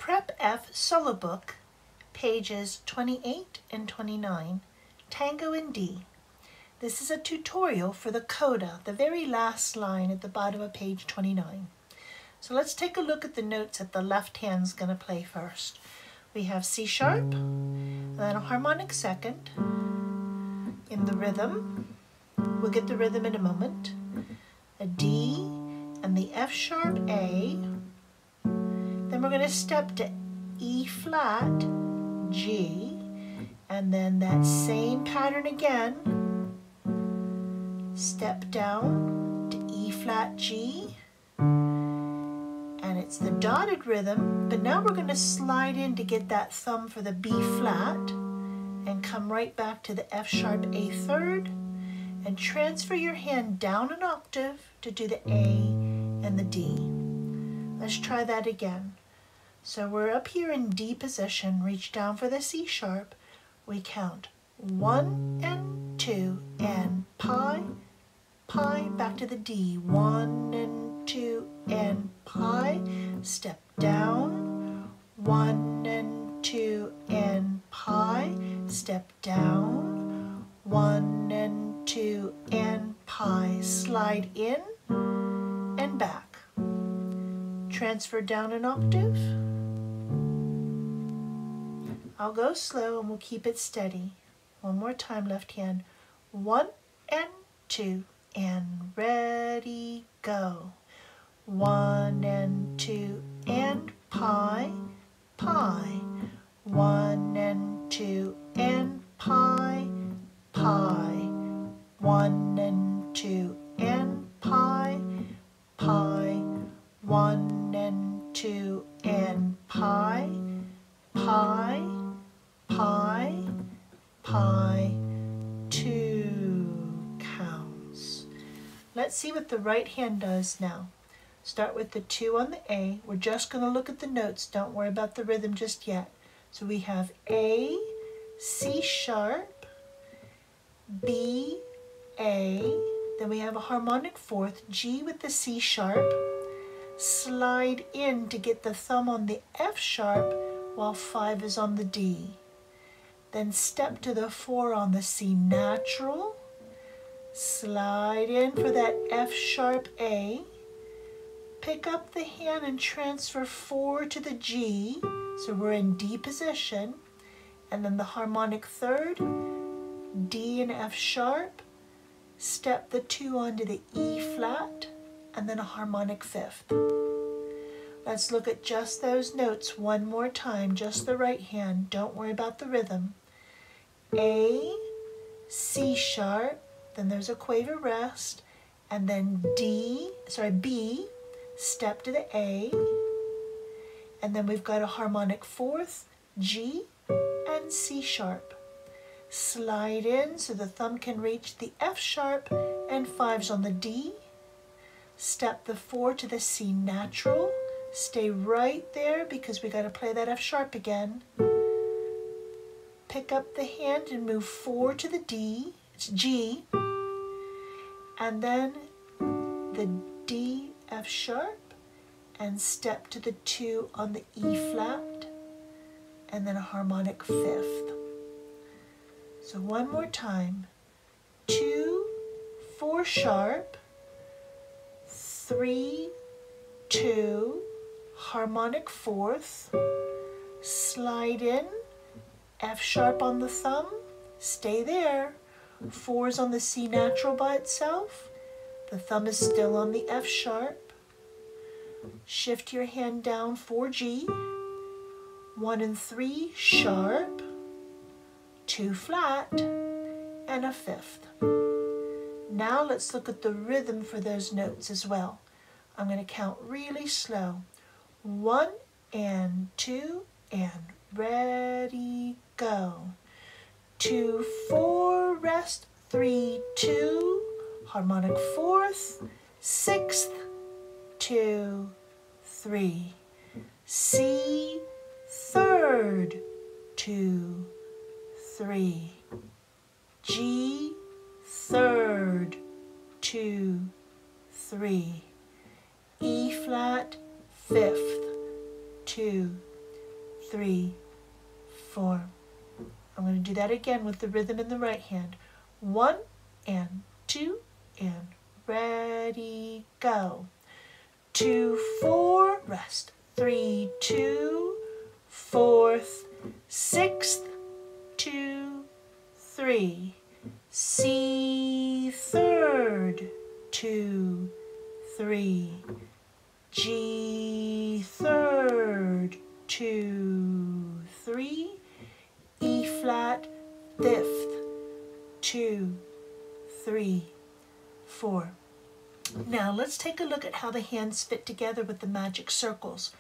Prep F solo book, pages 28 and 29, Tango in D. This is a tutorial for the coda, the very last line at the bottom of page 29. So let's take a look at the notes that the left hand's going to play first. We have C sharp, and then a harmonic second in the rhythm. We'll get the rhythm in a moment. A D and the F sharp A. Then we're going to step to E flat, G, and then that same pattern again. Step down to E flat, G, and it's the dotted rhythm, but now we're going to slide in to get that thumb for the B flat and come right back to the F sharp A third and transfer your hand down an octave to do the A and the D. Let's try that again. So we're up here in D position, reach down for the C sharp. We count 1 and 2 and pi, pi, back to the D. 1 and 2 and pi, step down. 1 and 2 and pi, step down. 1 and 2 and pi, slide in and back. Transfer down an octave. I'll go slow and we'll keep it steady. One more time, left hand. 1 and 2 and ready, go. 1 and 2 and pi, pi. 1 and 2 and pi, pi. 1 and 2 and pi, pi. 1 and 2 and pi, pi, pi, pi, 2 counts. Let's see what the right hand does now. Start with the 2 on the A. We're just going to look at the notes. Don't worry about the rhythm just yet. So we have A, C sharp, B, A. Then we have a harmonic fourth, G with the C sharp. Slide in to get the thumb on the F sharp while 5 is on the D. Then step to the 4 on the C natural. Slide in for that F sharp A. Pick up the hand and transfer 4 to the G. So we're in D position. And then the harmonic third, D and F sharp. Step the 2 onto the E flat, and then a harmonic fifth. Let's look at just those notes one more time, just the right hand. Don't worry about the rhythm. A, C sharp, then there's a quaver rest, and then B, step to the A, and then we've got a harmonic fourth, G, and C sharp. Slide in so the thumb can reach the F sharp and 5's on the D. Step the 4 to the C natural. Stay right there because we got to play that F sharp again. Pick up the hand and move 4 to the D. It's G. And then the D, F sharp, and step to the 2 on the E flat, and then a harmonic fifth. So one more time. 2, 4 sharp, 3, 2, harmonic fourth, slide in, F sharp on the thumb, stay there, 4's on the C natural by itself, the thumb is still on the F sharp, shift your hand down 4 G, 1 and 3 sharp, 2 flat, and a fifth. Now let's look at the rhythm for those notes as well. I'm going to count really slow. 1 and 2 and ready, go. 2, 4, rest, 3, 2, harmonic fourth, 6th, 2, 3, C, third, 2, 3, G, third, 2, 3, E flat, fifth, 2, 3, 4. I'm going to do that again with the rhythm in the right hand. 1 and 2 and ready, go. 2, 4, rest. 3, 2, 4th, 6th, 2, 3. C, 3rd, 2, 3. G, 3rd, 2, 3. E flat, 5th, 2, 3, 4. Now let's take a look at how the hands fit together with the magic circles.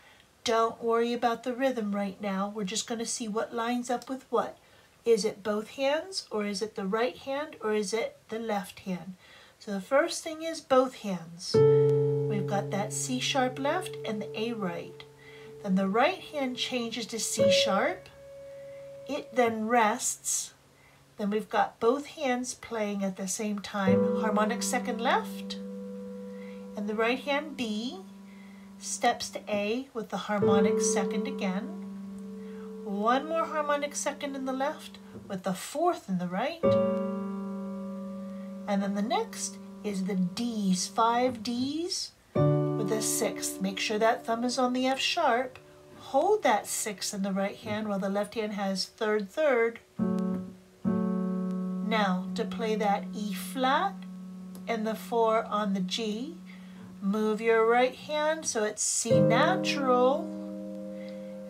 Don't worry about the rhythm right now. We're just going to see what lines up with what. Is it both hands, or is it the right hand, or is it the left hand? So the first thing is both hands. We've got that C sharp left and the A right. Then the right hand changes to C sharp. It then rests. Then we've got both hands playing at the same time, harmonic second left. And the right hand B steps to A with the harmonic second again. One more harmonic second in the left with the 4th in the right. And then the next is the D's, 5 D's with a 6th. Make sure that thumb is on the F sharp. Hold that 6 in the right hand while the left hand has 3rd, 3rd. Now to play that E flat and the 4 on the G, move your right hand so it's C natural.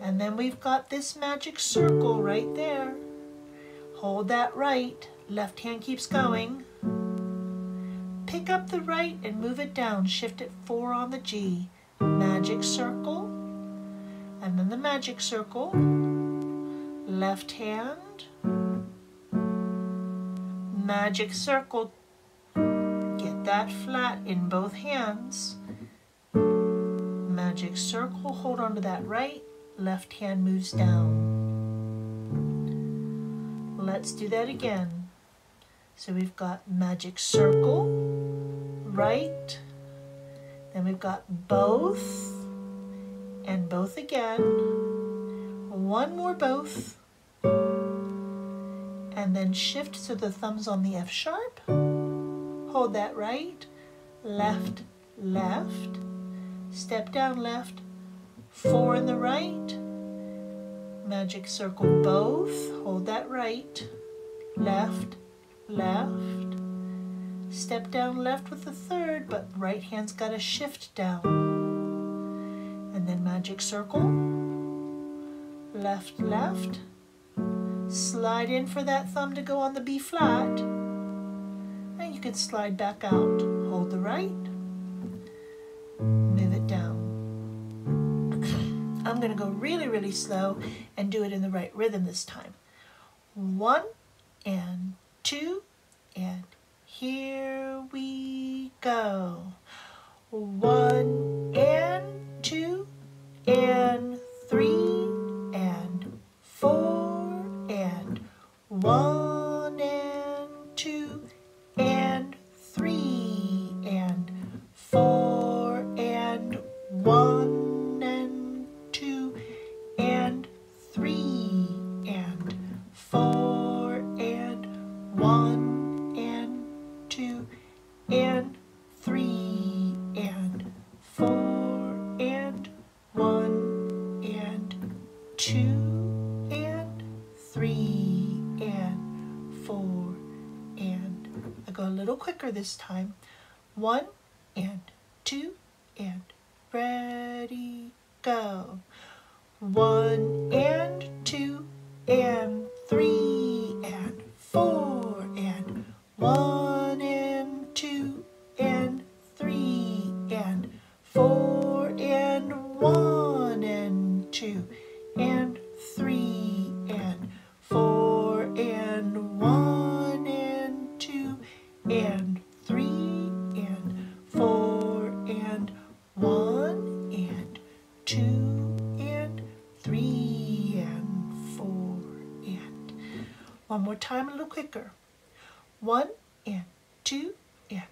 And then we've got this magic circle right there. Hold that right, left hand keeps going. Pick up the right and move it down, shift it 4 on the G. Magic circle, and then the magic circle. Left hand, magic circle. Get that flat in both hands. Magic circle, hold on to that right. Left hand moves down. Let's do that again. So we've got magic circle, right, then we've got both, and both again, one more both, and then shift so the thumb's on the F sharp, hold that right, left, left, step down left, 4 in the right, magic circle both, hold that right, left, left, step down left with the 3rd, but right hand's got to shift down, and then magic circle, left, left, slide in for that thumb to go on the B flat, and you can slide back out, hold the right, move it down. I'm going to go really, really slow and do it in the right rhythm this time. 1 and 2 and here we go. 1 and 2 and 3 and 4 and 1 and 2 and 3 and 4 and 1 and 2 and 3 and 4 and 1 and 2 and 3 and 4 and 1 and 2 and 3 and 4 and I go a little quicker this time. 1 and 2 and ready, go. 1 and 2 and 3 and 4 and 1 and 2 and 3 and 4 and 1 and 2 and 3 and 4 and 1 and 2 and 3 and 4 and 1 and 2 and 3 and 4 and one more time, a little quicker. 1 and 2 and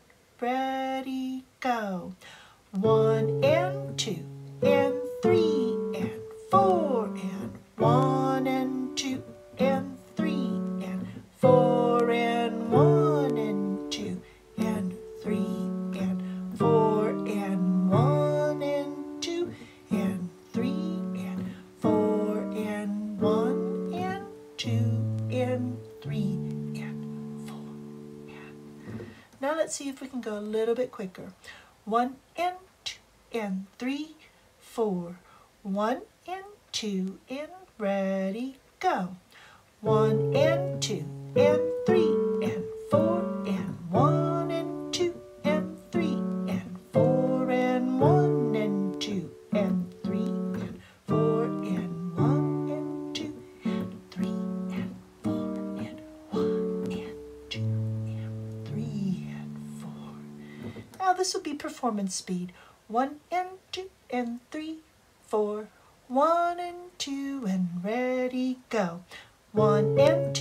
ready, go. 1 and 2 and 3 and 4 and let's see if we can go a little bit quicker. 1 and 2 and 3, 4. 1 and 2 and ready, go. 1 and 2 and 3 and 4 and 1 and 2 and 3 and 4 and 1 and 2 and 3 and 4 and 1 and 2 and 3 and 4 and 1 and 2 and 3 and 4. Now this will be performance speed. 1 and 2 and 3, 4. 1 and 2 and ready, go. 1 and